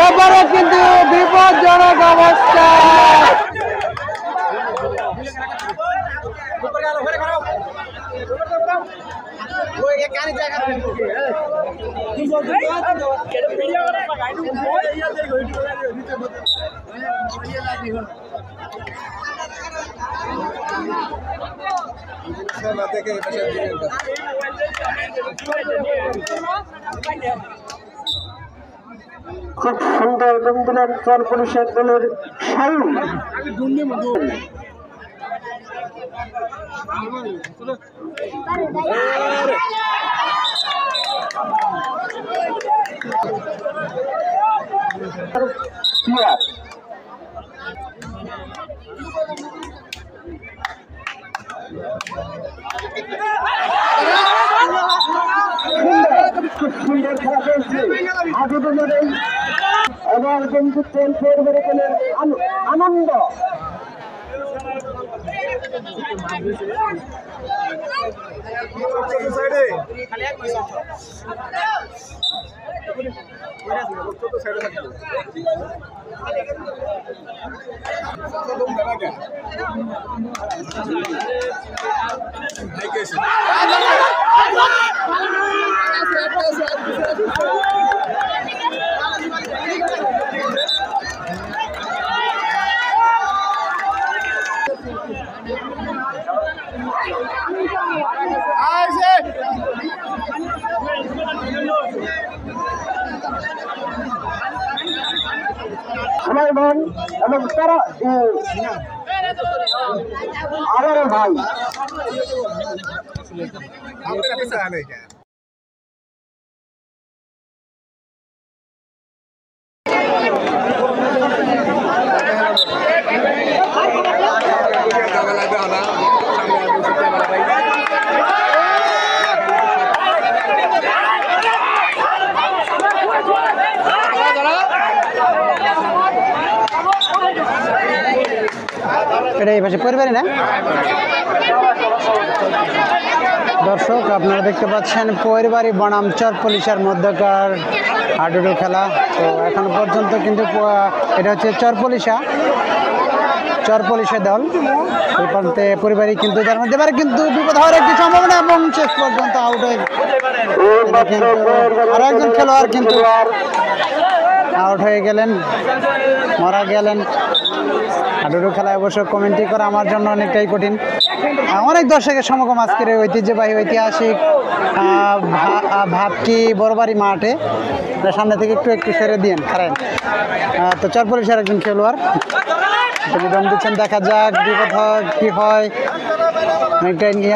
এবারে কিন্তু বিপজ্জনক অবস্থা। খুব সুন্দর বন্ধুদের চর পুলিশের দলের সাইন সুন্দর খেলা চলছে আগুনের এবং বন্ধুত্বের পরিবারের আনন্দ। সুলাইমান এবং তারা আবারও ভাই এটা এই পাশে পরিবারে না দর্শক আপনারা দেখতে পাচ্ছেন পরিবারী বনাম চর পুলিশের মধ্যকার হাডুডু খেলা। তো এখন পর্যন্ত কিন্তু এটা হচ্ছে চর পুলিশের দল এই প্রান্তে পরিবারই কিন্তু তার মধ্যে এবারে কিন্তু বিপদ হওয়ার একটি সম্ভাবনা এবং শেষ পর্যন্ত আউট হয়ে আর একজন খেলোয়াড় কিন্তু আউট হয়ে গেলেন, মারা গেলেন। হাডুডু খেলায় অবশ্য কমেন্ট্রি করা আমার জন্য অনেকটাই কঠিন। অনেক দর্শকের সমাগম আজকের ঐতিহ্যবাহী ঐতিহাসিক ভাবকি বড়বাড়ি মাঠে। সামনে থেকে একটু সেরে দিন কারেন। তো চর পুলিশের একজন খেলোয়াড় দম দিচ্ছেন, দেখা যাক বিপদ কি হয়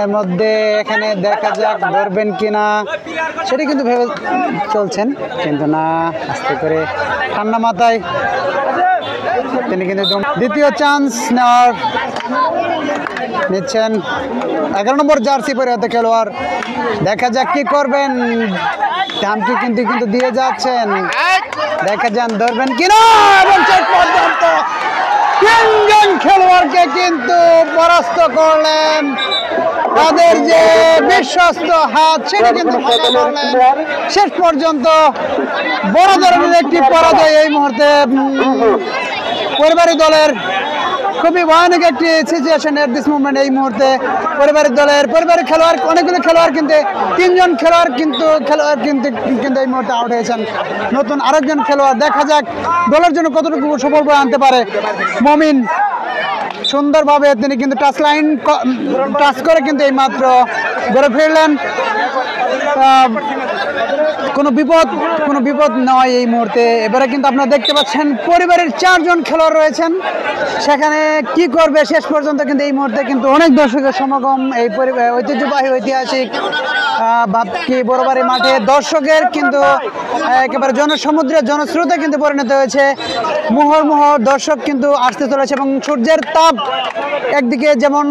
এর মধ্যে। এখানে দেখা যাক ধরবেন কিনা সেটি কিন্তু ভেবে চলছেন, কিন্তু না, আস্তে করে ঠান্ডা মাথায় তিনি কিন্তু দ্বিতীয় চান্স নিচ্ছেন। 11 নম্বর জার্সি পরে হতে খেলোয়াড়, দেখা যাক কি করবেন। ধামকি কিন্তু দিয়ে যাচ্ছেন, দেখা যান ধরবেন কিনা এবং শেষ পর্যন্ত 3 জন খেলোয়াড়কে কিন্তু পরাস্ত করলেন। তাদের যে বিশ্বস্ত হাত সেটা কিন্তু শেষ পর্যন্ত বড় ধরনের একটি পরাজয় এই মুহূর্তে পরিবারী দলের। খুবই ভয়ানক একটি সিচুয়েশন এট দিস মুভমেন্ট এই মুহূর্তে পরিবারের খেলোয়াড় অনেকগুলো খেলোয়াড় কিন্তু 3 জন খেলোয়াড় কিন্তু এই মুহূর্তে আউট হয়েছেন। নতুন আরেকজন খেলোয়াড়, দেখা যাক দলের জন্য কতটুকু সফল বয়ে আনতে পারে। মমিন সুন্দরভাবে তিনি কিন্তু টাচ করে কিন্তু এই মাত্র ঘরে ফিরলেন। কোনো বিপদ নয় এই মুহূর্তে। এবারে কিন্তু আপনারা দেখতে পাচ্ছেন পরিবারের 4 জন খেলোয়াড় রয়েছেন, সেখানে কি করবে শেষ পর্যন্ত কিন্তু এই মুহূর্তে কিন্তু অনেক দর্শকের সমাগম এই ঐতিহ্যবাহী ঐতিহাসিক ভাবকি বড়বাড়ি মাঠে। দর্শকের কিন্তু একেবারে জনসমুদ্রের জনস্রোতে কিন্তু পরিণত হয়েছে। মুহুর্মুহুর দর্শক কিন্তু আসতে চলেছে এবং সূর্যের তাপ একদিকে যেমন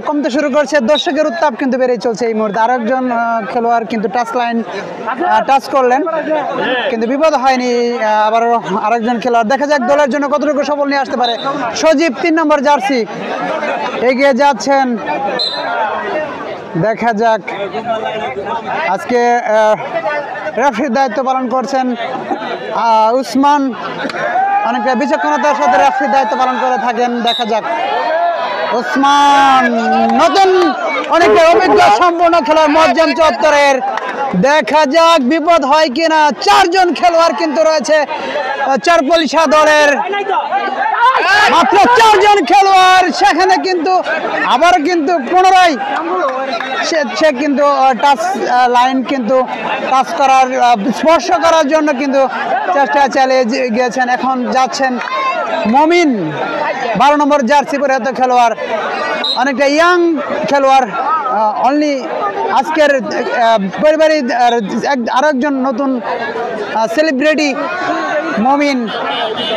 কমতে শুরু করছে, দর্শকের উত্তাপ কিন্তু বেড়ে চলছে এই মুহূর্তে। আরেকজন খেলোয়াড় কিন্তু টাচ করলেন, কিন্তু বিপদ হয়নি। আবার আরেকজন খেলোয়াড়, দেখা যাক দলের জন্য কতটুকু সফল নিয়ে আসতে পারে। সজীব 3 নম্বর জার্সি এগিয়ে যাচ্ছেন, দেখা যাক আজকে রেফারির দায়িত্ব পালন করছেন উসমান, অনেকটা বিচক্ষণতার সাথে রেফারির দায়িত্ব পালন করে থাকেন। দেখা যাক উসমান, নতুন অনেকটা অভিজ্ঞ সম্পূর্ণ খেলোয়াড় মজ্জাম চত্বরের। দেখা যাক বিপদ হয় কিনা। 4 জন খেলোয়াড় কিন্তু রয়েছে চারপলিশা দলের, মাত্র 4 জন খেলোয়াড়। সেখানে কিন্তু আবার কিন্তু পুনরায় সে কিন্তু টাচ লাইন কিন্তু টাচ করার স্পর্শ করার জন্য কিন্তু চেষ্টা চালিয়ে গিয়েছেন। এখন যাচ্ছেন মমিন, 12 নম্বর জার্সি পরিহিত খেলোয়াড়, অনেকটা ইয়াং খেলোয়াড়, অনলি আজকের পারিবারিক আরেকজন নতুন সেলিব্রিটি মমিন,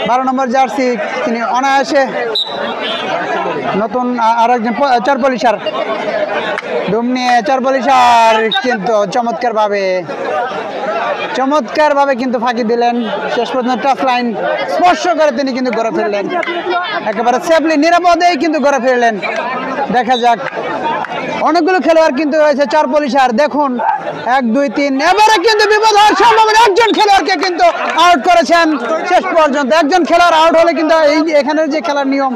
12 নম্বর জার্সি, তিনি অনায়াসে নতুন আরেকজন চারপলিশার ডুম নিয়ে চারপলিশার কিন্তু চমৎকারভাবে কিন্তু ফাঁকি দিলেন। শেষ পর্যন্ত টাচ লাইন স্পর্শ করে তিনি কিন্তু ঘরে ফিরলেন, একেবারে সেফলি নিরাপদেই কিন্তু ঘরে ফিরলেন। দেখা যাক অনেকগুলো খেলোয়াড় কিন্তু রয়েছে চারপলিশার। দেখুন 1 2 3, এবারে কিন্তু বিপদ হওয়ার সম্ভাবনা। একজন খেলোয়াড়কে কিন্তু আউট করেছেন শেষ পর্যন্ত। একজন খেলোয়াড় আউট হলে কিন্তু এখানের যে খেলার নিয়ম,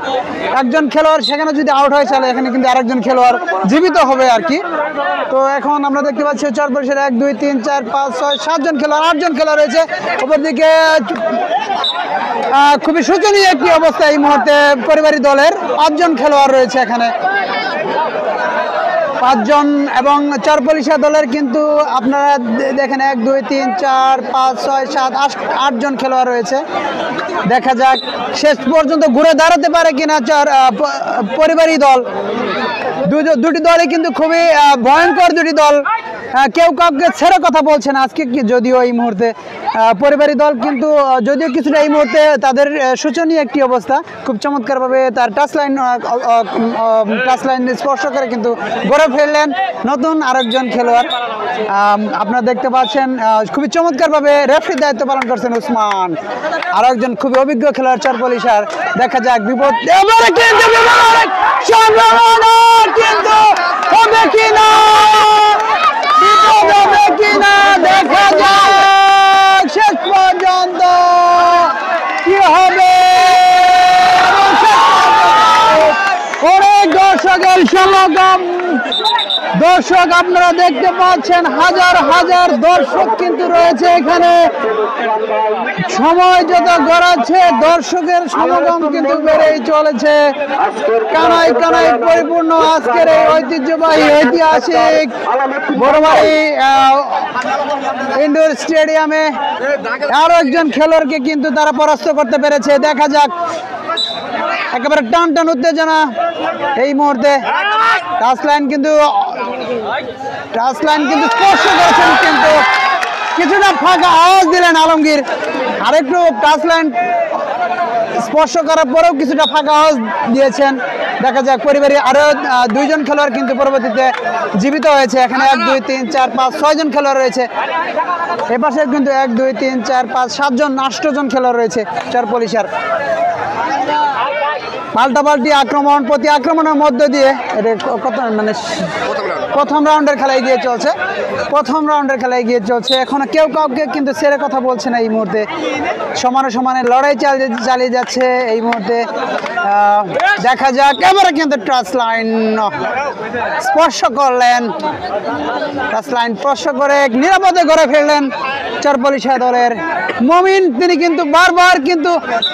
একজন খেলোয়াড় সেখানে যদি আউট হয়ে চলে, এখানে কিন্তু আরেকজন খেলোয়াড় জীবিত হবে আর কি। তো এখন আমরা দেখতে পাচ্ছি চারপলিশার 1 2 3 4 5 6 7 জন খেলোয়াড়, 8 জন খেলোয়াড় রয়েছে। অপরদিকে খুবই শোচনীয় একটি অবস্থা এই মুহূর্তে পরিবারী দলের। 5 জন খেলোয়াড় রয়েছে এখানে, 5 জন, এবং চারপলিশা দলের কিন্তু আপনারা দেখেন 1 2 3 4 5 6 7 8 জন খেলোয়াড় রয়েছে। দেখা যাক শেষ পর্যন্ত ঘুরে দাঁড়াতে পারে কিনা পরিবারী দল। দুটি দলই কিন্তু খুবই ভয়ঙ্কর দুটি দল, কেউ কাউকে ছেড়ে কথা বলছে না আজকে। যদিও এই মুহূর্তে পরিবারী দল কিন্তু যদিও কিছুটা এই মুহূর্তে তাদের শোচনীয় একটি অবস্থা, খুব চমৎকারভাবে তার টাচ লাইন স্পর্শ করে কিন্তু গড়ে ফেললেন নতুন আরেকজন খেলোয়াড়। আপনারা দেখতে পাচ্ছেন খুবই চমৎকারভাবে রেফারির দায়িত্ব পালন করছেন উসমান, আরেকজন খুবই অভিজ্ঞ খেলোয়াড় চারপলিশার। দেখা যাক বিপদ এবারে কিন্তু সম্ভাবনা কিন্তু হবে কিনা, বিপদ হবে কিনা। দেখা যাক শেষ পর্যন্ত কি হবে। অনেক দর্শকের সমাগম, দর্শক আপনারা দেখতে পাচ্ছেন, হাজার হাজার দর্শক কিন্তু রয়েছে এখানে। সময় যত গড়াচ্ছে দর্শকের সমাগম কিন্তু বেড়েই চলেছে। কানায় কানায় পরিপূর্ণ আজকের এই ঐতিহ্যবাহী ঐতিহাসিক বড়বাড়ি ইনডোর স্টেডিয়ামে আরো একজন খেলোয়াড়কে কিন্তু তারা পরাস্ত করতে পেরেছে। দেখা যাক, একেবারে টান টান উত্তেজনা এই মুহূর্তে। টাচ লাইন কিন্তু স্পর্শ করেছেন, কিন্তু কিছুটা ফাঁকা আওয়াজ দিলেন আলমগীর। আরেকটু টাচ লাইন স্পর্শ করার পরেও কিছুটা ফাঁকা আওয়াজ দিয়েছেন। দেখা যাক পরিবারে আরো 2 জন খেলোয়াড় কিন্তু পরবর্তীতে জীবিত হয়েছে। এখানে 1 2 3 4 5 6 জন খেলোয়াড় রয়েছে। এপাশে কিন্তু 1 2 3 4 5 7 জন 8 জন খেলোয়াড় রয়েছে চারপলিশার। পাল্টাপাল্টি আক্রমণ, প্রতি আক্রমণের মধ্য দিয়ে এটা কত মানে প্রথম রাউন্ডের খেলা এগিয়ে চলছে। এখনো কেউ কাউকে কিন্তু ছেড়ে কথা বলছে না এই মুহূর্তে। সমানে সমানে লড়াই চালিয়ে যাচ্ছে এই মুহূর্তে। দেখা যাক, এবারে কিন্তু টাচ লাইন স্পর্শ করলেন, টাচ লাইন স্পর্শ করে নিরাপদে ঘরে ফিরলেন চারপলিশা দলের মমিন। তিনি কিন্তু বারবার কিন্তু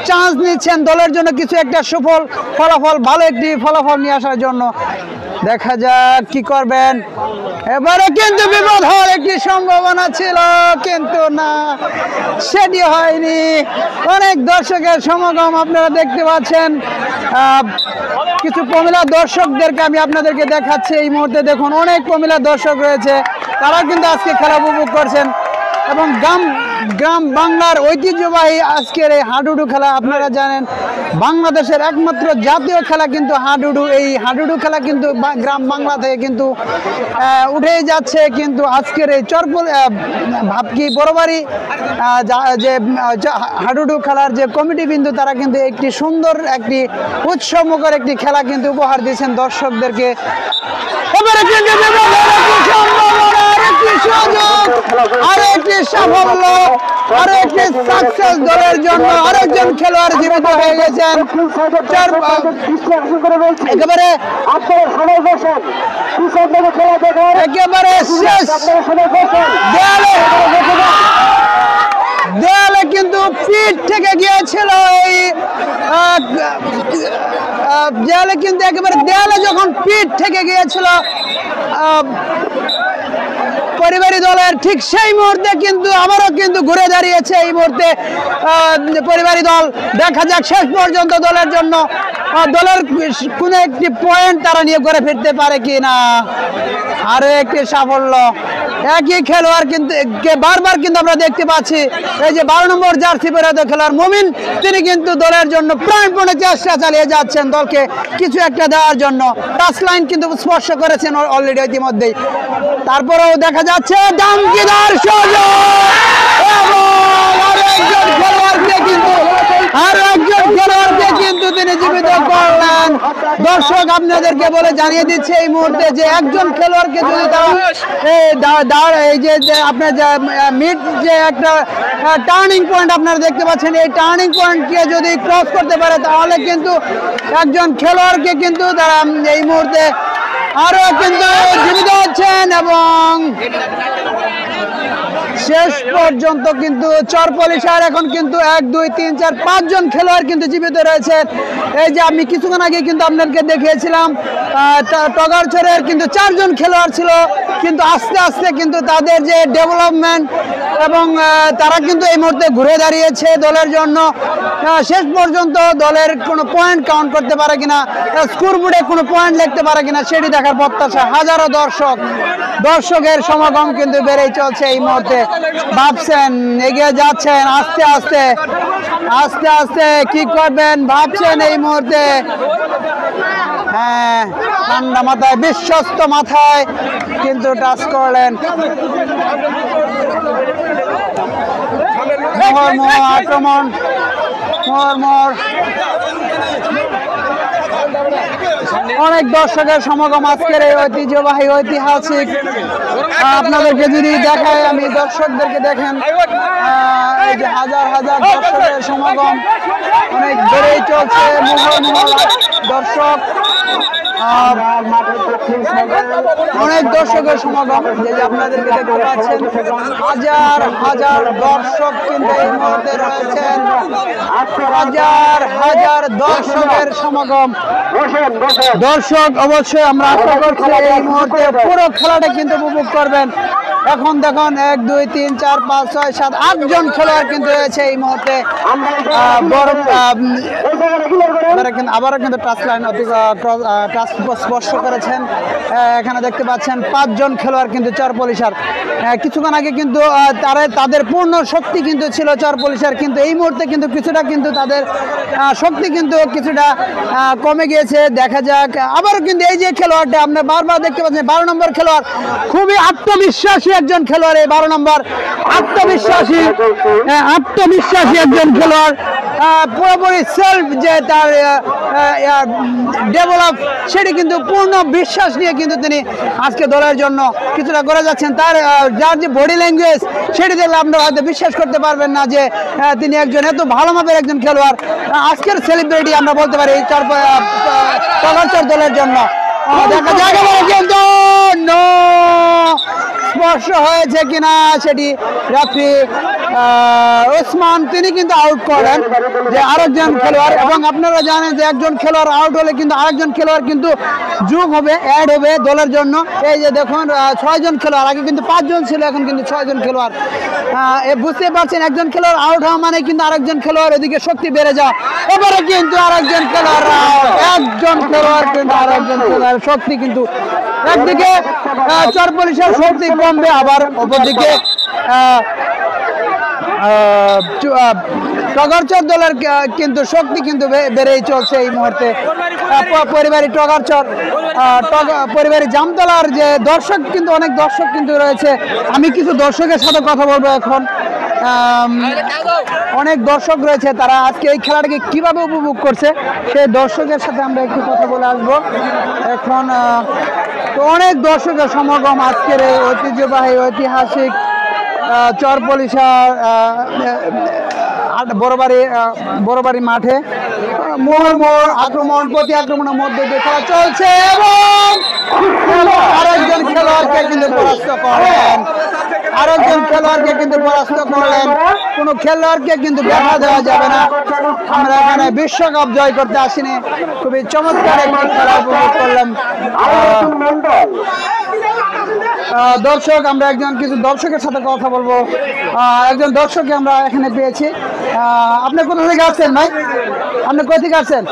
চান্স নিচ্ছেন দলের জন্য কিছু একটা সুফল ফলাফল, ভালো একটি ফলাফল নিয়ে আসার জন্য। দেখা যাক কি করবেন। এবারে কিন্তু বিপদ হওয়ার একটি সম্ভাবনা ছিল, কিন্তু না, সেটি হয়নি। অনেক দর্শকের সমাগম আপনারা দেখতে পাচ্ছেন। কিছু প্রমিলা দর্শকদেরকে আমি আপনাদেরকে দেখাচ্ছি এই মুহূর্তে। দেখুন অনেক প্রমিলা দর্শক রয়েছে, তারা কিন্তু আজকে খেলা উপভোগ করছেন। এবং গ্রাম বাংলার ঐতিহ্যবাহী আজকের এই হাডুডু খেলা, আপনারা জানেন বাংলাদেশের একমাত্র জাতীয় খেলা কিন্তু হাডুডু। এই হাডুডু খেলা কিন্তু গ্রাম বাংলা থেকে কিন্তু উঠেই যাচ্ছে। কিন্তু আজকের এই ভাবকি বড়বাড়ি যে হাডুডু খেলার যে কমিটি বিন্দু, তারা কিন্তু একটি সুন্দর একটি উৎসবমুখর একটি খেলা কিন্তু উপহার দিয়েছেন দর্শকদেরকে। এবারে কিন্তু আরেকটি সুযোগ, আরেকটি সাফল্য, আরেকটি সাকসেস দলের জন্য। আরেকজন খেলোয়াড় জীবিত হয়ে গেছেন। একেবারে একেবারে শেষ দেয়ালে কিন্তু পিঠ থেকে গিয়েছিল এই দেয়ালে, কিন্তু একেবারে দেয়ালে যখন পিঠ থেকে গিয়েছিল পরিবারী দলের, ঠিক সেই মুহূর্তে কিন্তু আবারও কিন্তু ঘুরে দাঁড়িয়েছে এই মুহূর্তে পরিবারী দল। দেখা যাক শেষ পর্যন্ত দলের জন্য দলের কোন একটি পয়েন্ট তারা নিয়ে করে ফিরতে পারে কি না। আরো একটি সাফল্য, একই খেলোয়াড় কিন্তু বারবার কিন্তু আমরা দেখতে পাচ্ছি এই যে 12 নম্বর জার্সি পরে খেলোয়াড় মুমিন, তিনি কিন্তু দলের জন্য প্রাণপণে চেষ্টা চালিয়ে যাচ্ছেন দলকে কিছু একটা দেওয়ার জন্য। টাচ লাইন কিন্তু স্পর্শ করেছেন অলরেডি ইতিমধ্যেই। তারপরেও দেখা যাচ্ছে দামকিদার সুযোগ এবং আরেকজন খেলোয়াড়কে কিন্তু তিনি জীবিত করলেন। দর্শক আপনাদেরকে বলে জানিয়ে দিচ্ছে এই মুহূর্তে যে একজন খেলোয়াড়কে যদি এই যে আপনার মিড যে একটা টার্নিং পয়েন্ট আপনারা দেখতে পাচ্ছেন, এই টার্নিং পয়েন্টকে যদি ক্রস করতে পারে তাহলে কিন্তু একজন খেলোয়াড়কে কিন্তু তারা এই মুহূর্তে আরো কিন্তু জীবিত হচ্ছেন এবং শেষ পর্যন্ত কিন্তু চরপলিশার এখন কিন্তু 1 2 3 4 5 জন খেলোয়াড় কিন্তু জীবিত রয়েছে। এই যে আমি কিছুক্ষণ আগে কিন্তু আপনাদেরকে দেখিয়েছিলাম টগারচরের কিন্তু 4 জন খেলোয়াড় ছিল, কিন্তু আস্তে আস্তে কিন্তু তাদের যে ডেভেলপমেন্ট এবং তারা কিন্তু এই মুহূর্তে ঘুরে দাঁড়িয়েছে দলের জন্য। শেষ পর্যন্ত দলের কোনো পয়েন্ট কাউন্ট করতে পারে কিনা, স্কোরবোর্ডে কোনো পয়েন্ট লিখতে পারে কিনা সেটি দেখার প্রত্যাশা। হাজারো দর্শকের সমাগম কিন্তু বেড়েই চলছে এই মুহূর্তে। ভাবছেন এগিয়ে যাচ্ছেন আস্তে আস্তে আস্তে আস্তে কি করবেন ভাবছেন এই মুহূর্তে। হ্যাঁ, ঠান্ডা মাথায় বিশ্বস্ত মাথায় কিন্তু টাচ করলেন। আক্রমণ অনেক দর্শকের সমাগম আজকের এই ঐতিহ্যবাহী ঐতিহাসিক। আপনাদেরকে যদি দেখায়, আমি দর্শকদেরকে দেখেন এই যে হাজার হাজার দর্শকের সমাগম অনেক বেড়েই চলছে। দর্শক অনেক দর্শকের সমাগম, যে আপনাদেরকে দেখতে পাচ্ছেন হাজার হাজার দর্শক কিন্তু এই মুহূর্তে রয়েছেন। হাজার হাজার দর্শকের সমাগম। দর্শক অবশ্যই আমরা আশা করছি এই মুহূর্তে পুরো খেলাটা কিন্তু উপভোগ করবেন। এখন দেখুন 1 2 3 4 5 6 7 8 জন খেলোয়াড় কিন্তু রয়েছে এই মুহূর্তে। আবারও কিন্তু টাচ লাইন টাচ স্পর্শ করেছেন। এখানে দেখতে পাচ্ছেন 5 জন খেলোয়াড় কিন্তু চরপলিশার। কিছুক্ষণ আগে কিন্তু তাদের পূর্ণ শক্তি কিন্তু ছিল চরপলিশার, কিন্তু এই মুহূর্তে কিন্তু কিছুটা কিন্তু তাদের শক্তি কিন্তু কিছুটা কমে গিয়েছে। দেখা যাক আবারও কিন্তু এই যে খেলোয়াড়টা আমরা বারবার দেখতে পাচ্ছেন 12 নম্বর খেলোয়াড়, খুবই আত্মবিশ্বাসী একজন খেলোয়াড়। এই 12 নম্বর আত্মবিশ্বাসী একজন খেলোয়াড়, পুরোপুরি সেলফ যে তার ডেভেলপ সেটি কিন্তু পূর্ণ বিশ্বাস নিয়ে কিন্তু তিনি আজকে দলের জন্য কিছুটা করে যাচ্ছেন। তার যার যে বডি ল্যাঙ্গুয়েজ সেটি দেখলে আপনারা হয়তো বিশ্বাস করতে পারবেন না যে তিনি একজন এত ভালো মাপের একজন খেলোয়াড়। আজকের সেলিব্রিটি আমরা বলতে পারি টগারচর দলের জন্য। দেখা যায় কিন্তু স্পর্শ হয়েছে কিনা সেটি রেফারি ওসমান তিনি কিন্তু আউট করেন যে আরেকজন খেলোয়াড়। এবং আপনারা জানেন যে একজন খেলোয়াড় আউট হলে কিন্তু আরেকজন খেলোয়াড় কিন্তু যোগ হবে, অ্যাড হবে দলের জন্য। এই যে দেখুন 6 জন খেলোয়াড়, আগে কিন্তু 5 জন ছিল, এখন কিন্তু 6 জন খেলোয়াড়। বুঝতে পারছেন একজন খেলোয়াড় আউট হওয়া মানে কিন্তু আরেকজন খেলোয়াড় এদিকে শক্তি বেড়ে যাওয়া। এবারে কিন্তু আরেকজন খেলোয়াড় একজন খেলোয়াড় কিন্তু আরেকজন খেলোয়াড় শক্তি কিন্তু একদিকে চরপলিশার শক্তি কমবে, আবার অপরদিকে টগারচর দলের কিন্তু শক্তি কিন্তু বেড়েই চলছে এই মুহূর্তে। পরিবারী টগারচর পরিবারী জামতলার যে দর্শক কিন্তু অনেক দর্শক কিন্তু রয়েছে। আমি কিছু দর্শকের সাথে কথা বলবো এখন। অনেক দর্শক রয়েছে, তারা আজকে এই খেলাটাকে কিভাবে উপভোগ করছে সেই দর্শকের সাথে আমরা একটু কথা বলে আসবো এখন। তো অনেক দর্শকের সমাগম আজকের এই ঐতিহ্যবাহী ঐতিহাসিক চরপলিশা বড়বাড়ি মাঠে মোড় আক্রমণ প্রতি আক্রমণের মধ্যে দিয়ে খেলা চলছে এবং আরেকজন খেলোয়াড়কে কিন্তু পরাস্ত করলেন কোনো খেলোয়াড়কে কিন্তু দেখা দেওয়া যাবে না। আমরা এখানে বিশ্বকাপ জয় করতে আসিনি, খুবই চমৎকার একটি খেলা উপভোগ করলাম। দর্শক, আমরা কিছু দর্শকের সাথে কথা বলবো। একজন দর্শককে আমরা এখানে পেয়েছি। আপনি কোথা থেকে আসছেন ভাই? আপনি কোথা থেকে আসছেন?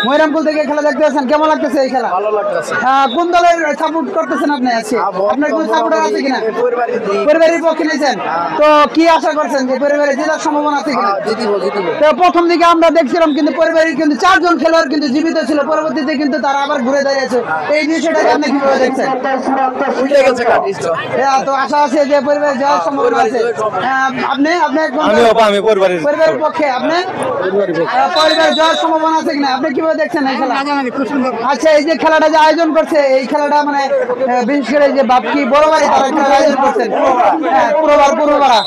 ময়রামপুল থেকে খেলা দেখতে আসছেন। কেমন লাগতেছে এই খেলা? ভালো লাগতেছে। কোন দলের সাপোর্ট করতেছেন আপনি? আজকে আপনার কোন সাপোর্টার আছে কিনা? পরিবারের পক্ষে নিয়েছেন। তো কি আশা করছেন যে পরিবারে জেতার সম্ভাবনা আছে কিনা? তো প্রথম দিকে আমরা দেখছিলাম কিন্তু পরিবারের কিন্তু 4 জন খেলোয়াড় কিন্তু জীবিত ছিল, পরবর্তীতে কিন্তু তারা আবার ঘুরে দাঁড়িয়েছে। এই বিষয়টাকে আপনি কিভাবে দেখছেন? তো আশা আছে যে পরিবারে যাওয়ার সম্ভাবনা আছে। আপনি পরিবারের পক্ষে, আপনি পরিবারে যাওয়ার সম্ভাবনা আছে কিনা? আপনি কিভাবে দেখছেন এই খেলা? আচ্ছা, এই যে খেলাটা যে আয়োজন করছে, এই খেলাটা মানে বিশেষ করে যে বাপকি বড়বাড়ি তারা খেলার আয়োজন করছেন, পুরোপাড়া,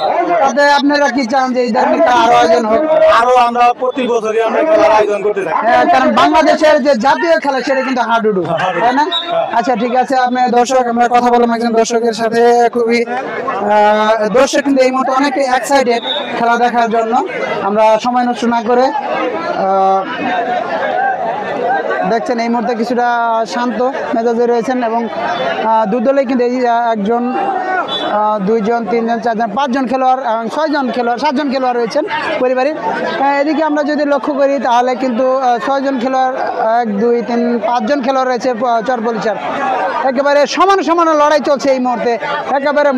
তাতে আপনারা কি চান যে এই ধরনের খেলা আরো আয়োজন হোক? আরো আমরা প্রতি বছরই আমরা খেলার আয়োজন করতে থাকি, কারণ বাংলাদেশের যে জাতীয় খেলা সেটা কিন্তু হাডুডু, তাই না? আচ্ছা, ঠিক আছে। আপনি দর্শক, আমরা কথা বললাম একজন দর্শকের সাথে। খুবই দর্শক কিন্তু এই মুহূর্তে অনেকে এক্সাইটেড খেলা দেখার জন্য। আমরা সময় নষ্ট না করে দেখছেন এই মুহূর্তে কিছুটা শান্ত মেজাজে রয়েছেন এবং দু দলেই কিন্তু এই একজন, 2 জন, 3 জন, 4 জন, 5 জন খেলোয়াড় এবং 6 জন খেলোয়াড়, 7 জন খেলোয়াড় রয়েছেন পরিবারের। এদিকে আমরা যদি লক্ষ্য করি তাহলে কিন্তু 6 জন খেলোয়াড়, 1, 2, 3, 5 জন খেলোয়াড় রয়েছে চরপলিশার। একেবারে সমান লড়াই চলছে এই মুহূর্তে। একেবারে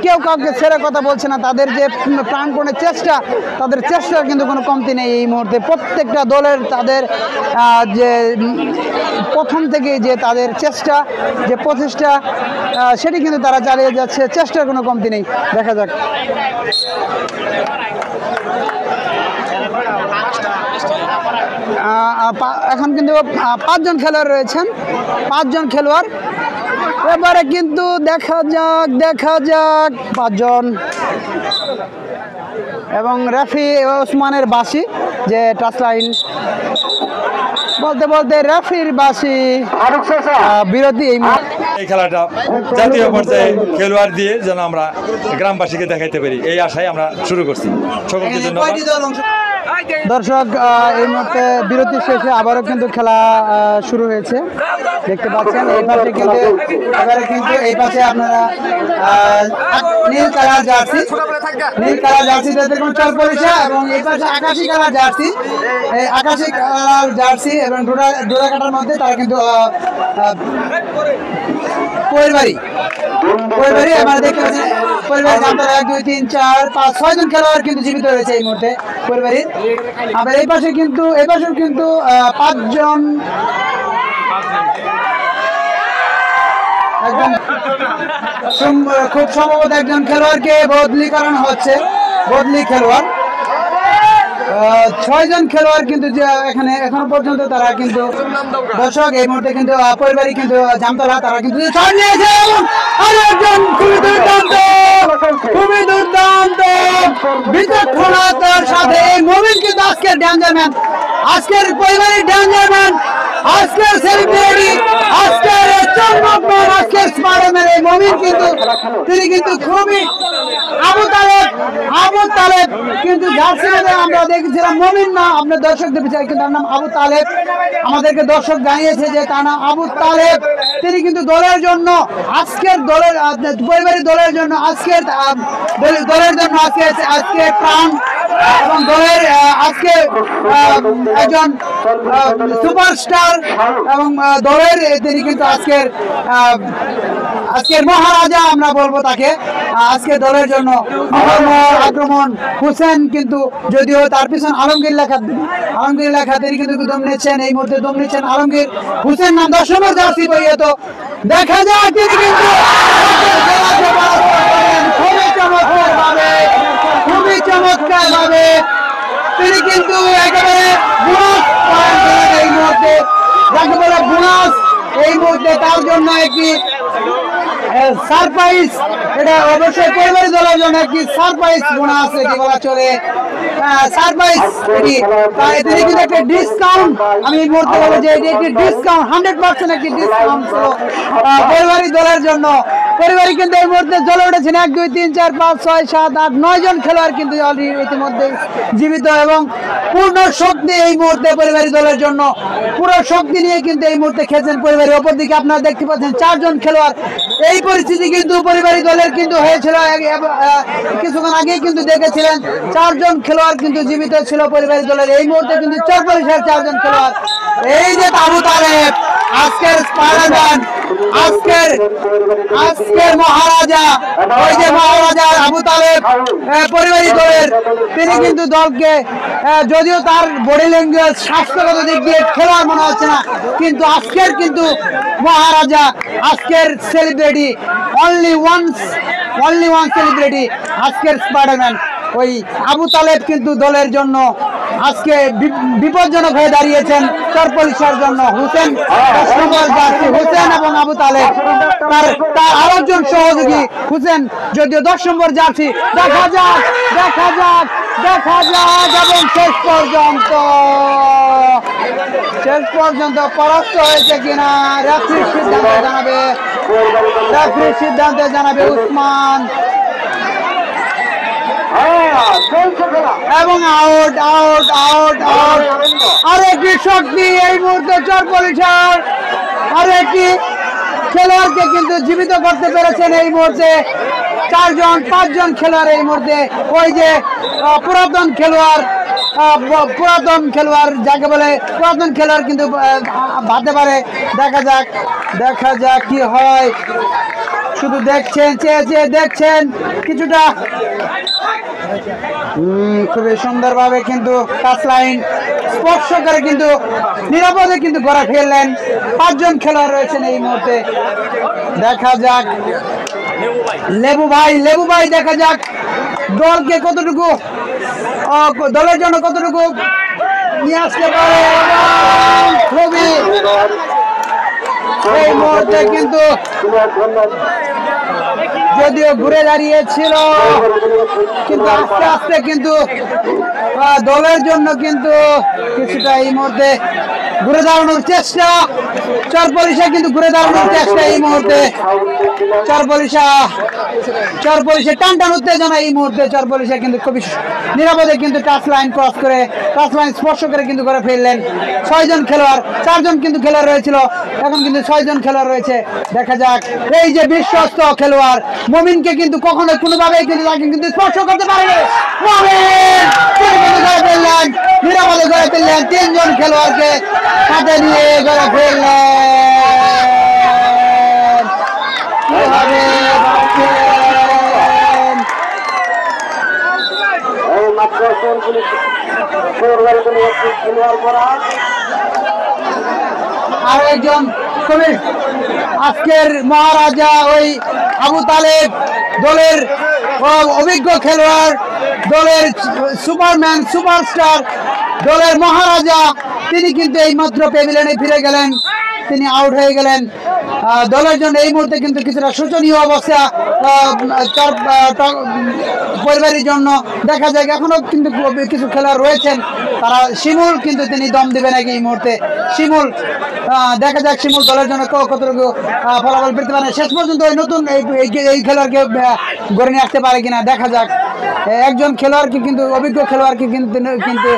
কেউ কাউকে ছেড়ে কথা বলছে না। তাদের যে প্রাণপণের চেষ্টা, তাদের চেষ্টার কিন্তু কোনো কমতি নেই এই মুহূর্তে। প্রত্যেকটা দলের তাদের যে প্রথম থেকে যে তাদের চেষ্টা, যে প্রচেষ্টা, সেটি কিন্তু তারা চালিয়ে যাচ্ছে। চেষ্টার কোনো কমতি নেই। দেখা যাক। এখন কিন্তু 5 জন খেলোয়াড় রয়েছেন, 5 জন খেলোয়াড়। এবারে কিন্তু দেখা যাক 5 জন এবং রেফারি ওসমানের বাঁশি, যে টাচ লাইন বলতে রেফারির বাঁশি বিরতি। এই খেলাটা জাতীয় পর্যায়ে খেলোয়াড় দিয়ে যেন আমরা গ্রামবাসীকে দেখাইতে পারি, এই আশায় আমরা শুরু করছি। সকলকে ধন্যবাদ। দর্শক, এই মুহূর্তে বিরতি শেষে আবারও কিন্তু খেলা শুরু হয়েছে, দেখতে পাচ্ছেন। এই পাশে কিন্তু এবারে কিন্তু এই পাশে আপনারা নীল কালার জার্সি দেখুন চরপলিশা, এবং এই পাশে আকাশি কালার জার্সি, এই আকাশি কালার জার্সি এবং ডোরা কাটার মধ্যে তারা কিন্তু পরিবারই আমরা দেখতে পাচ্ছি। পরিবারের আপনারা 1, 2, 3, 4, 5, 6 জন খেলোয়াড় কিন্তু জীবিত রয়েছে এই মুহূর্তে পরিবারের। আবার এই পাশেও কিন্তু 5 জন, খুব সম্ভবত একজন খেলোয়াড়কে বদলি করানো হচ্ছে, বদলি খেলোয়াড়। 6 জন খেলোয়াড় কিন্তু এখানে এখনো পর্যন্ত তারা কিন্তু দর্শক এই মুহূর্তে কিন্তু পরিবারই কিন্তু জামতলা তারা কিন্তু খুবই দুর্দান্ত বিচক্ষণতার সাথে এই মুমিন কিন্তু আজকের ডেঞ্জারম্যান, আজকের পরিবারের ডেঞ্জারম্যান, আজকের সেলিব্রিটি, আজকের চমকপ্রদ, আজকের স্পাইডারম্যান এই মুমিন কিন্তু তিনি কিন্তু খুবই আবু তালেব কিন্তু জার্সি আমরা দেখেছিলাম মুমিন না, আপনার দর্শকদের বিচার কিন্তু তার নাম আবু তালেব। আমাদেরকে দর্শক জানিয়েছে যে তার নাম আবু তালেব। তিনি কিন্তু দলের জন্য আজকের পরিবারের দলের জন্য আজকের প্রাণ এবং দলের আজকে একজন সুপারস্টার এবং দলের তিনি কিন্তু আজকের মহারাজা আমরা বলবো তাকে। আজকে দলের জন্য আক্রমণ হোসেন কিন্তু, যদিও তার পিছনে আলমগীর লেখা তিনি কিন্তু দম নিচ্ছেন, এই মুহূর্তে দম নিচ্ছেন আলমগীর হোসেন নাম 10 নম্বর জার্সি পরিহিত। দেখা যাক তিনি কিন্তু খুবই চমৎকার ভাবে তিনি কিন্তু একেবারে বোনাস এই মুহূর্তে যাকে বলে বোনাস এই মুহূর্তে তার জন্য একটি সারপ্রাইজ, এটা অবশ্যই পরিবারের দলের জন্য একটি সারপ্রাইজ বোনাস এটি বলা চলে। সারপ্রাইজ তিনি কিন্তু একটা ডিসকাউন্ট, আমি এই মুহূর্তে বলবো যে এটি একটি ডিসকাউন্ট, 100% একটি ডিসকাউন্ট ছিল পরিবারের দলের জন্য। পরিবারই কিন্তু এই মুহূর্তে জ্বলে উঠেছেন 1 2 3 4 5 6 7 8 9 জন খেলোয়াড় কিন্তু অলরেডি ইতিমধ্যে জীবিত এবং পূর্ণ শক্তি এই মুহূর্তে পরিবারী দলের জন্য পুরো শক্তি নিয়ে কিন্তু এই মুহূর্তে খেলছেন পরিবারী। অপর দিকে আপনারা দেখতে পাচ্ছেন 4 জন খেলোয়াড়। এই পরিস্থিতি কিন্তু পরিবারী দলের কিন্তু হয়েছিল কিছুক্ষণ আগেই কিন্তু দেখেছিলেন 4 জন খেলোয়াড় কিন্তু জীবিত ছিল পরিবারী দলের। এই মুহূর্তে কিন্তু চরপরিসের 4 জন খেলোয়াড়। এই যে আবু তালেব আজকের স্পাইডারম্যান, আজকের মহারাজা, ওই যে মহারাজা আবু তালেব পরিবারী দলের, তিনি কিন্তু দলকে যদিও তার বডি ল্যাঙ্গুয়েজ স্বাস্থ্যগত দিক দিয়ে খেলোয়াড় মনে হচ্ছে না, কিন্তু আজকের কিন্তু মহারাজা, আজকের সেলিব্রিটি, অনলি ওয়ান সেলিব্রিটি আজকের স্পাইডারম্যান ওই আবু তালেব কিন্তু দলের জন্য আজকে বিপজ্জনক হয়ে দাঁড়িয়েছেন চরপলিশার জন্য। হুসেন হুসেন এবং আবু তালেব, তার আরেকজন সহযোগী হুসেন যদিও 10 নম্বর জার্সি। দেখা যাক এবং শেষ পর্যন্ত পরাস্ত হয়েছে কিনা রেফারির সিদ্ধান্তে জানাবে উসমান। এবং আউট। আরেকটি শক্তি এই মুহূর্তে চরপলিশার আরেকটি খেলোয়াড়কে কিন্তু জীবিত করতে পেরেছেন এই মুহূর্তে। 4 জন খেলোয়াড় এই মুহূর্তে, ওই যে পুরাতন খেলোয়াড় যাকে বলে পুরাতন খেলোয়াড় কিন্তু ভাবতে পারে। দেখা যাক কি হয়, শুধু দেখছেন, চেয়ে দেখছেন কিছুটা। খুবই সুন্দরভাবে কিন্তু টাচ লাইন স্পর্শ করে কিন্তু নিরাপদে কিন্তু গড়া ফেললেন। 5 জন খেলোয়াড় রয়েছেন এই মুহূর্তে। দেখা যাক লেবু ভাই দেখা যাক দলকে কতটুকু, দলের জন্য কতটুকু নিয়ে আসতে পারে। খুবই এই মুহূর্তে কিন্তু যদিও ঘুরে দাঁড়িয়েছিল, কিন্তু আস্তে আস্তে কিন্তু দলের জন্য কিন্তু কিছুটা এই মুহূর্তে ঘুরে দাঁড়ানোর চেষ্টা। চরপলিশা কিন্তু ঘুরে দাঁড়ানোর চেষ্টা এই মুহূর্তে। চরপলিশা টান উত্তেজনা এই মুহূর্তে। চরপলিশা কিন্তু খুবই নিরাপদে কিন্তু টাচ লাইন ক্রস করে, টাচ লাইন স্পর্শ করে কিন্তু করে ফেললেন। 6 জন খেলোয়াড়, 4 জন কিন্তু খেলোয়াড় রয়েছিল, এখন কিন্তু 6 জন খেলোয়াড় রয়েছে। দেখা যাক এই যে বিশ্বস্ত খেলোয়াড় মমিনকে কিন্তু কখনো কোনোভাবেই কিন্তু তাকে কিন্তু স্পর্শ করতে পারেনি। মমিন নিরাপদে করে ফেললেন। 3 জন খেলোয়াড়কে সাথে নিয়ে করে ফেললেন। কিভাবে আরো একজন খুবই আজকের মহারাজা ওই আবু তালেব, দলের অভিজ্ঞ খেলোয়াড়, দলের সুপারম্যান, সুপারস্টার, দলের মহারাজা, তিনি কিন্তু এইমাত্র প্যাভিলিয়নে ফিরে গেলেন, তিনি আউট হয়ে গেলেন। দলের জন্য এই মুহূর্তে কিন্তু কিছুটা শোচনীয় অবস্থা পরিবারের জন্য। দেখা যায় এখনো কিন্তু কিছু খেলোয়াড় রয়েছেন, তারা শিমুল কিন্তু তিনি দম দেবেন নাকি এই মুহূর্তে। শিমুল দেখা যাক শিমুল দলের জন্য কতটুকু ফলাফল পেতে পারে, শেষ পর্যন্ত ওই নতুন এই খেলোয়াড়কে গড়ে নিয়ে আসতে পারে কিনা দেখা যাক। একজন খেলোয়াড়কে কিন্তু অভিজ্ঞ খেলোয়াড়কে কিন্তু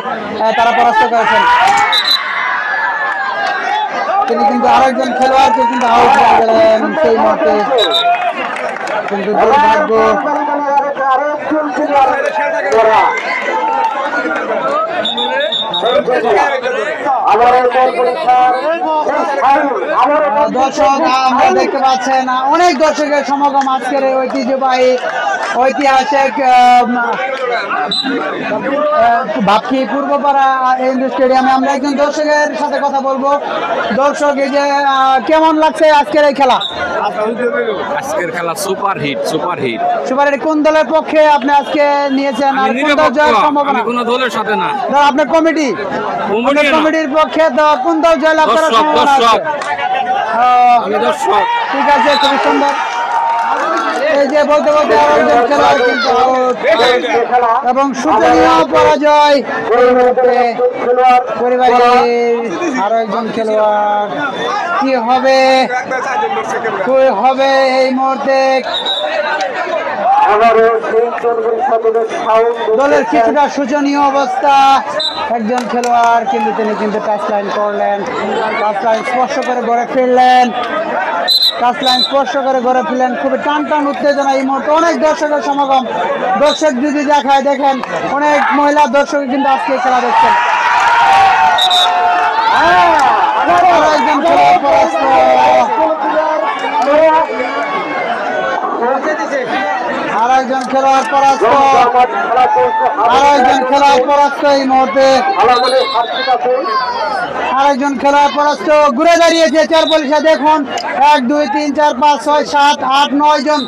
তারা পরাস্ত করেছেন, তিনি কিন্তু আরেকজন খেলোয়াড়কে কিন্তু আউট হয়ে গেলেন সেই মুহূর্তে। কিন্তু দুর্ভাগ্য দর্শক আমরা দেখতে পাচ্ছেন অনেক দর্শকের সমাগম আজকের ঐতিহ্যবাহী ঐতিহাসিক ভাবছি পূর্বপাড়া ইন্ডোর স্টেডিয়ামে আমরা একজন দর্শকের সাথে কথা বলবো। দর্শক, এই যে কেমন লাগছে আজকের এই খেলা? আজকের খেলা সুপার হিট সুপার হিট। কোন দলের পক্ষে আপনি আজকে নিয়েছেন আর কোন দল জয়ের সম্ভাবনা? কোনো দলের সাথে না, আপনার কমিটি কমিটি না। কমিটির পক্ষে তো কোন দল জয়লাভ করার দর্শক, সম্ভাবনা আছে? দর্শক। ও, দর্শক ঠিক আছে, খুবই সুন্দর। এই যে বলতে বলতে আরো একজন খেলোয়াড় কিন্তু out। এবং শোচনীয় পরাজয় এই মুহূর্তে পরিবারের আরো একজন খেলোয়াড়। কি হবে এই মুহূর্তে? দলের কিছুটা শোচনীয় অবস্থা। একজন খেলোয়াড় কিন্তু তিনি কিন্তু টাচ লাইন করলেন, টাচ লাইন স্পর্শ করে ঘরে ফিরলেন, খুবই টান টান উত্তেজনা এই মুহূর্তে। অনেক দর্শকের সমাগম, দর্শক যদি দেখায়, দেখেন অনেক মহিলা দর্শক কিন্তু আজকে খেলা দেখছেন। আরো একজন খেলোয়াড় পরাস্ত। আরো একজন খেলোয়াড় পরাস্ত এই মুহূর্তে। আরেকজন খেলোয়াড় পরাস্ত, ঘুরে দাঁড়িয়েছে চার পলিশা। দেখুন 1 2 3 4 5 6 7 8 9 জন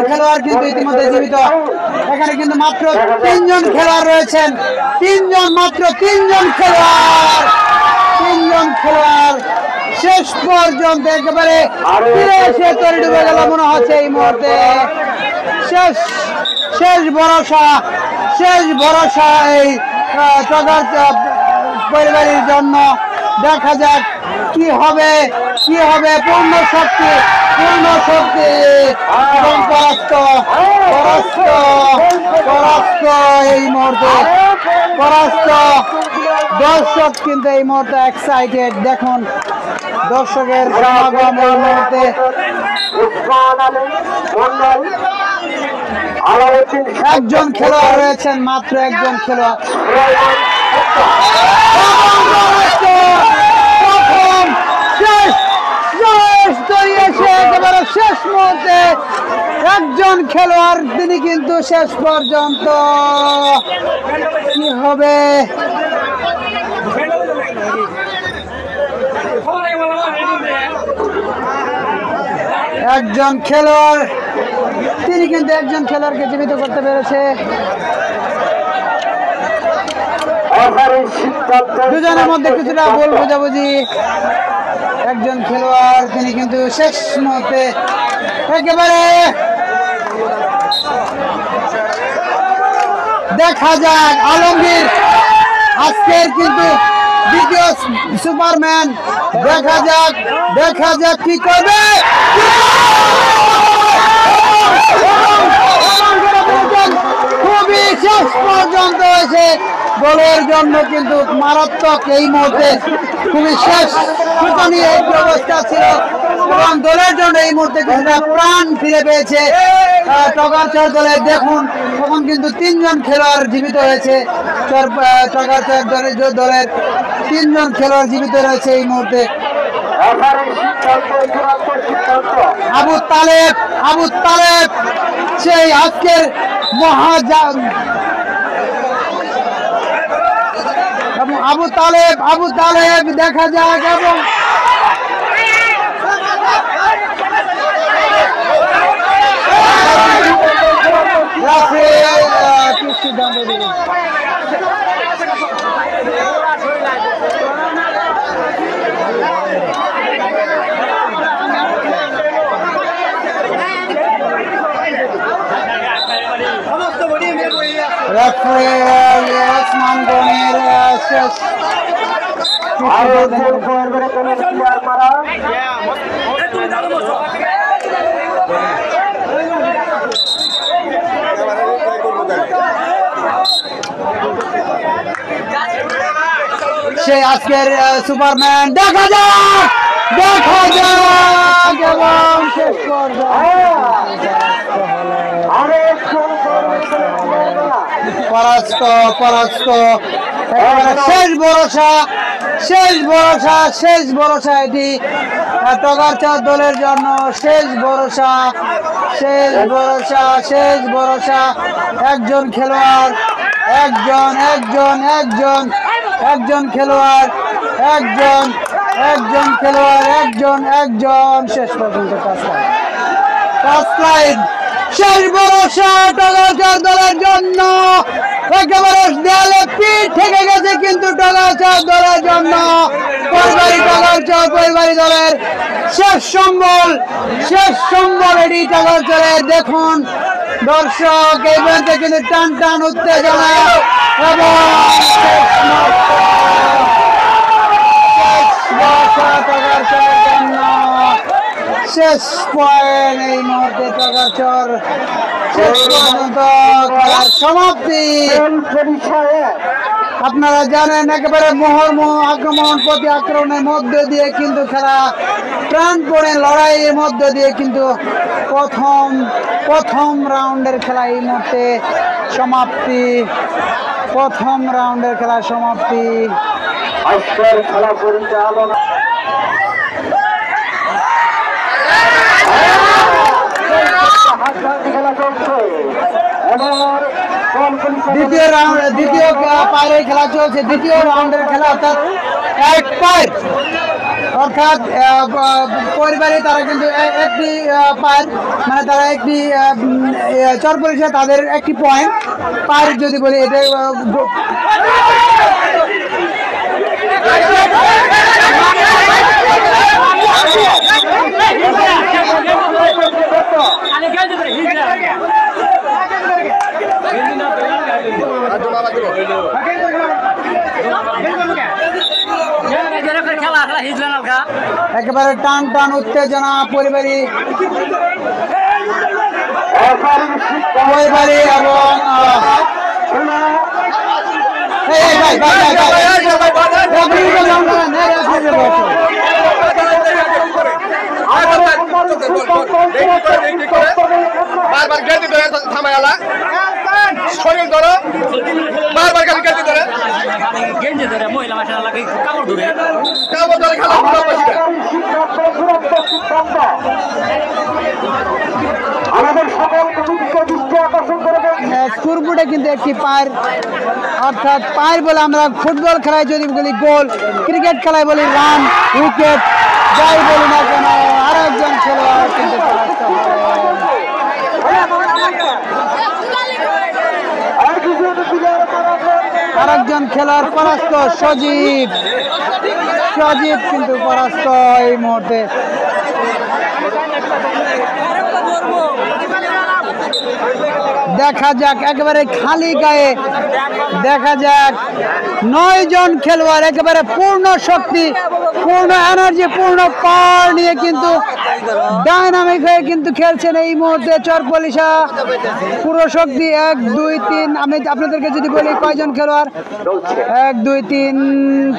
খেলোয়াড় কিন্তু ইতিমধ্যে জীবিত। এখানে কিন্তু মাত্র 3 জন খেলোয়াড় রয়েছেন, মাত্র 3 জন খেলোয়াড় শেষ পর্যন্ত একেবারে ফিরে এসে তরি ডুবে গেল মনে হচ্ছে এই মুহূর্তে। শেষ ভরসা এই টগার পরিবারের জন্য। দেখা যাক কি হবে। পূর্ণ শক্তি এবং পরাস্ত এই মুহূর্তে পরাস্ত। দর্শক কিন্তু এই মুহূর্তে এক্সাইটেড। দেখুন দর্শকের সমাগম এই মুহূর্তে। একজন খেলোয়াড় রয়েছেন, মাত্র একজন খেলোয়াড়। একেবারে শেষ মুহূর্তে একজন খেলোয়াড়, তিনি কিন্তু শেষ পর্যন্ত। কি হবে? একজন খেলোয়াড়, তিনি কিন্তু একজন খেলোয়াড়কে জীবিত করতে পেরেছে। দুজনের মধ্যে কিছুটা ভুল বোঝাবুঝি। একজন খেলোয়াড়, তিনি কিন্তু শেষ মুহূর্তে একেবারে। দেখা যাক আলমগীর আজকের কিন্তু দ্বিতীয় সুপারম্যান। দেখা যাক কি করবে। খুবই শেষ পর্যন্ত হয়েছে দলের জন্য কিন্তু মারাত্মক এই মুহূর্তে। খুবই শেষ শোচনীয় একটি অবস্থা ছিল এবং দলের জন্য এই মুহূর্তে কিছুটা প্রাণ ফিরে পেয়েছে টগারচর দলের। দেখুন তখন কিন্তু 3 জন খেলোয়াড় জীবিত হয়েছে। টগারচর দলের 3 জন খেলোয়াড় জীবিত রয়েছে এই মুহূর্তে। আবু তালেব সেই আজকের আবু তালেব দেখা যাক। এবং কি সিদ্ধান্ত দিল? ওসমান গনির শেষ সেই আজকের সুপারম্যান। দেখা যাক এবং শেষ পরাস্ত। শেষ ভরসা এটি টগারচর দলের জন্য। শেষ ভরসা শেষ ভরসা, শেষ ভরসা। একজন খেলোয়াড়, একজন একজন একজন একজন খেলোয়াড়, একজন একজন খেলোয়াড়, একজন একজন শেষ পর্যন্ত টাচ লাইন। শেষ ভরসা টগারচর দলের জন্য, একেবারে দেয়ালে পিঠ থেকে গেছে কিন্তু টগারচর দলের জন্য। পরিবারী টগারচর পরিবারী দলের শেষ সম্বল, শেষ সম্বল এটি টগারচরের। দেখুন দর্শক, এই পর্যন্ত কিন্তু টান টান উত্তেজনা এবং টগারচরের জন্য শেষ পয়েন্ট এই মুহূর্তে টগারচর শেষ পর্যন্ত খেলার সমাপ্তি। আপনারা জানেন একেবারে মুহুর্মুহু আক্রমণ প্রতি আক্রমণের মধ্য দিয়ে কিন্তু খেলা প্রাণপণে লড়াইয়ের মধ্য দিয়ে কিন্তু প্রথম রাউন্ডের খেলা এই মুহূর্তে সমাপ্তি। প্রথম রাউন্ডের খেলা সমাপ্তি। আজকের খেলা পরিচালনা খেলা চলছে। দ্বিতীয় রাউন্ড, দ্বিতীয় পায়ের খেলা চলছে। দ্বিতীয় রাউন্ডের খেলা অর্থাৎ এক পায়ের, অর্থাৎ পরিবারে তারা কিন্তু একটি পায়ের মানে তারা একটি চর পরিষদ তাদের একটি পয়েন্ট পায়ের যদি বলি এটা একেবারে টান টান উত্তেজনা পরিবারী এবং বারবার গেলতি ধরে থামায়ালা শরীর ধরো বারবার গালি গেলতি ধরে গেঞ্জি ধরে মহিলা মাসে লাগে কাপড় ধরে খেলা আমাদের সকল দৃষ্টি আকর্ষণ করে স্কোরবোর্ডে কিন্তু একটি পায়ের, অর্থাৎ পায়ের বলে আমরা ফুটবল খেলায় যদি বলি গোল, ক্রিকেট খেলায় বলি রান, উইকেট, যাই বলি না কেন আরো একজন খেলোয়াড় কিন্তু পরাস্ত আরেকজন খেলোয়াড় পরাস্ত। সজীব কিন্তু পরাস্ত এই মুহূর্তে। দেখা যাক একেবারে খালি গায়ে, দেখা যাক 9 জন খেলোয়াড় একেবারে পূর্ণ শক্তি, পূর্ণ এনার্জি, পূর্ণ পাওয়ার নিয়ে কিন্তু ডাইনামিক হয়ে কিন্তু খেলছেন এই মুহূর্তে চরপলিশা। পুরো শক্তি 1 2 3, আমি আপনাদেরকে যদি বলি কয়জন খেলোয়াড়, 1 2 3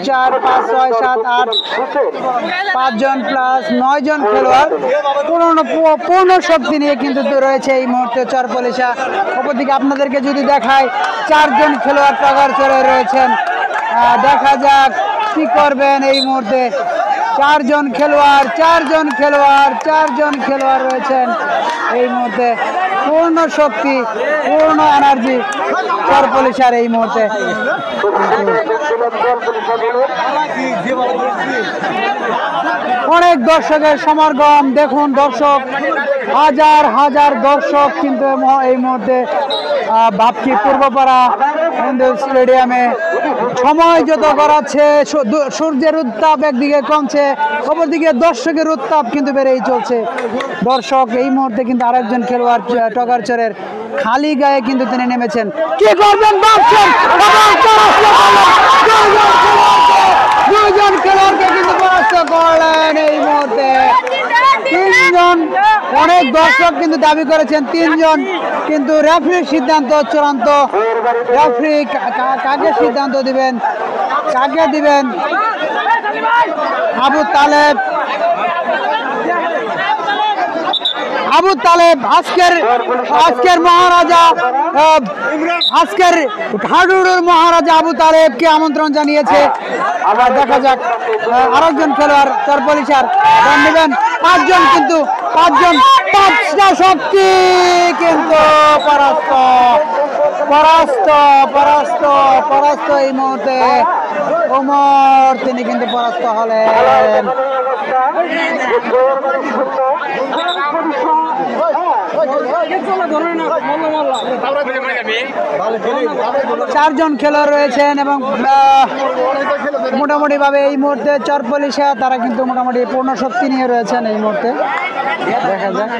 4 5 6 7 8, 5 জন প্লাস 9 জন খেলোয়াড় পূর্ণ শক্তি নিয়ে কিন্তু রয়েছে এই মুহূর্তে চরপলিশা। অপরদিকে আপনাদেরকে যদি দেখায় 4 জন খেলোয়াড় টগারচরে রয়েছেন। দেখা যাক কি করবেন এই মুহূর্তে। 4 জন খেলোয়াড় রয়েছেন এই মুহূর্তে। পূর্ণ শক্তি, পূর্ণ এনার্জি চরপলিশার এই মুহূর্তে। অনেক দর্শকের সমাগম, দেখুন দর্শক, হাজার হাজার দর্শক কিন্তু এই মুহূর্তে বাপকি পূর্বপাড়া হিন্দু স্টেডিয়ামে সময় যত গড়াচ্ছে, সূর্যের উত্তাপ একদিকে কমছে, অপরদিকে দর্শকের উত্তাপ কিন্তু বেড়েই চলছে। দর্শক এই মুহূর্তে কিন্তু আরেকজন খেলোয়াড় টগারচরের খালি গায়ে কিন্তু তিনি নেমেছেন। কি করবেন ভাবছেন? দুইজন খেলোয়াড়কে কিন্তু পরাস্ত করলেন এই মুহূর্তে। 3 জন, অনেক দর্শক কিন্তু দাবি করেছেন 3 জন, কিন্তু রেফারির সিদ্ধান্ত চূড়ান্ত। রেফারি কাকে সিদ্ধান্ত দিবেন, কাকে দিবেন? আবু তালেব আজকের মহারাজা আজকের হাডুডুর মহারাজা আবু তালেবকে আমন্ত্রণ জানিয়েছে। আবার দেখা যাক আরেকজন খেলোয়াড় চরপলিশার দল নেবেন। পাঁচটা শক্তি কিন্তু পরাস্ত এই মুহূর্তে ওমর তিনি কিন্তু পরাস্ত হলেন। চারজন খেলোয়াড় রয়েছেন এবং মোটামুটি ভাবে এই মুহূর্তে চরপলিশা তারা কিন্তু মোটামুটি পূর্ণ শক্তি নিয়ে রয়েছেন এই মুহূর্তে। দেখা যাক,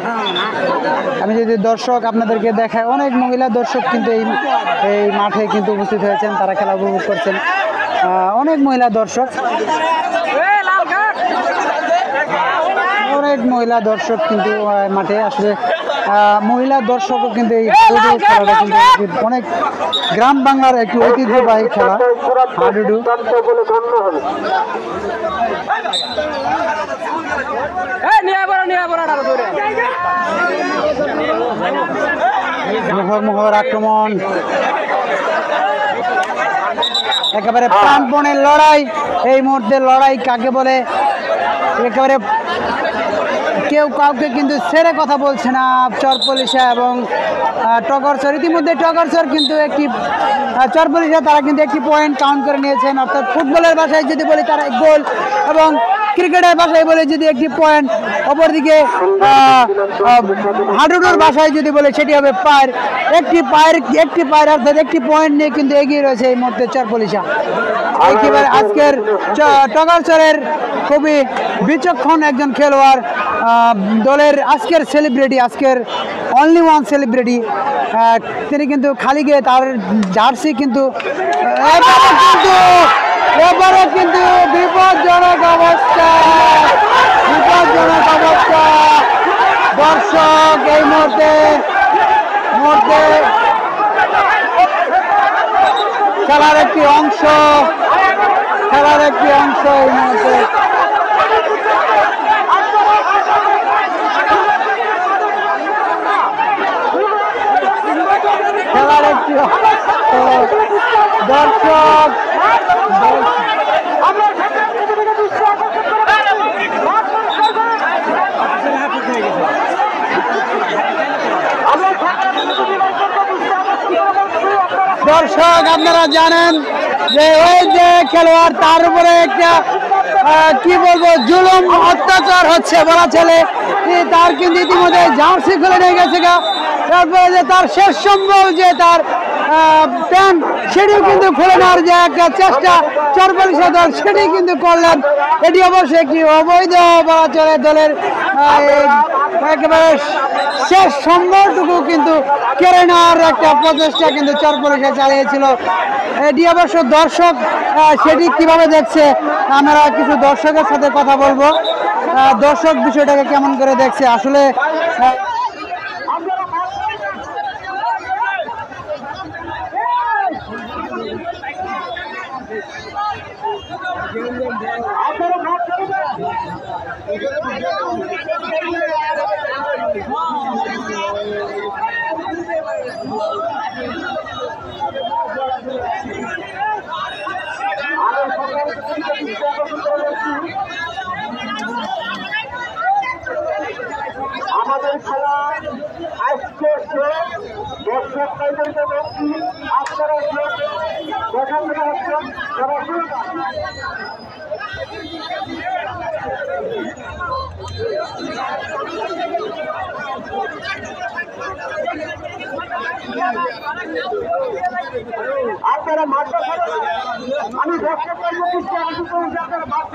আমি যদি দর্শক আপনাদেরকে দেখাই, অনেক মহিলা দর্শক কিন্তু এই মাঠে কিন্তু উপস্থিত হয়েছেন, তারা খেলা উপভোগ করছেন। অনেক মহিলা দর্শক কিন্তু মাঠে আসলে মহিলা দর্শকও কিন্তু এই খেলাটা কিন্তু অনেক গ্রাম বাংলার একটি ঐতিহ্যবাহী খেলা হাডুডু। মোহর আক্রমণ, একেবারে প্রাণপণের লড়াই। এই মুহূর্তে লড়াই কাকে বলে, একেবারে কেউ কাউকে কিন্তু ছেড়ে কথা বলছে না চরপলিশা এবং টগরচর। ইতিমধ্যে টগরচর কিন্তু চরপলিশা তারা কিন্তু একটি পয়েন্ট কাউন্ট করে নিয়েছেন, অর্থাৎ ফুটবলের ভাষায় যদি বলি তারা এক গোল এবং ক্রিকেটের ভাষায় বলে যদি একটি পয়েন্ট, অপরদিকে হাডুডুর ভাষায় যদি বলে সেটি হবে পায়ের। একটি পায়ের অর্থাৎ একটি পয়েন্ট নিয়ে কিন্তু এগিয়ে রয়েছে এই মুহূর্তে চরপলিশা। একেবারে আজকের টগরচরের খুবই বিচক্ষণ একজন খেলোয়াড়, দলের আজকের সেলিব্রিটি, আজকের অনলি ওয়ান সেলিব্রিটি, তিনি কিন্তু খালি গিয়ে তার জার্সি কিন্তু এবারে কিন্তু বিপজ্জনক অবস্থা। দর্শক এই মুহূর্তে খেলার একটি অংশ এই মুহূর্তে খেলার একটি দর্শক আপনারা জানেন যে এই যে খেলোয়াড় তার উপরে একটা কি বলবো জুলুম অত্যাচার হচ্ছে বলা ছেলে, তার কিন্তু ইতিমধ্যে জার্সি খুলে নিয়ে গেছে। তারপরে যে তার শেষ সম্ভব যে তার প্যান্ট সেটিও কিন্তু খুলে নেওয়ার যে একটা চেষ্টা চরপলিশা দল সেটি কিন্তু করলেন। এটি অবশ্যই একটি অবৈধ বলা চলে, দলের একেবারে শেষ সম্বলটুকু কিন্তু কেড়ে নেওয়ার একটা প্রচেষ্টা কিন্তু চরপলিশা চালিয়েছিল। এটি অবশ্য দর্শক সেটি কিভাবে দেখছে, আমরা কিছু দর্শকের সাথে কথা বলবো, দর্শক বিষয়টাকে কেমন করে দেখছে। আসলে আমাদের খেলা আজকে দর্শক আপনারা দেখাশোনা হচ্ছেন আপনারা মাঠটা আমি দর্শক আপনারা মাঠ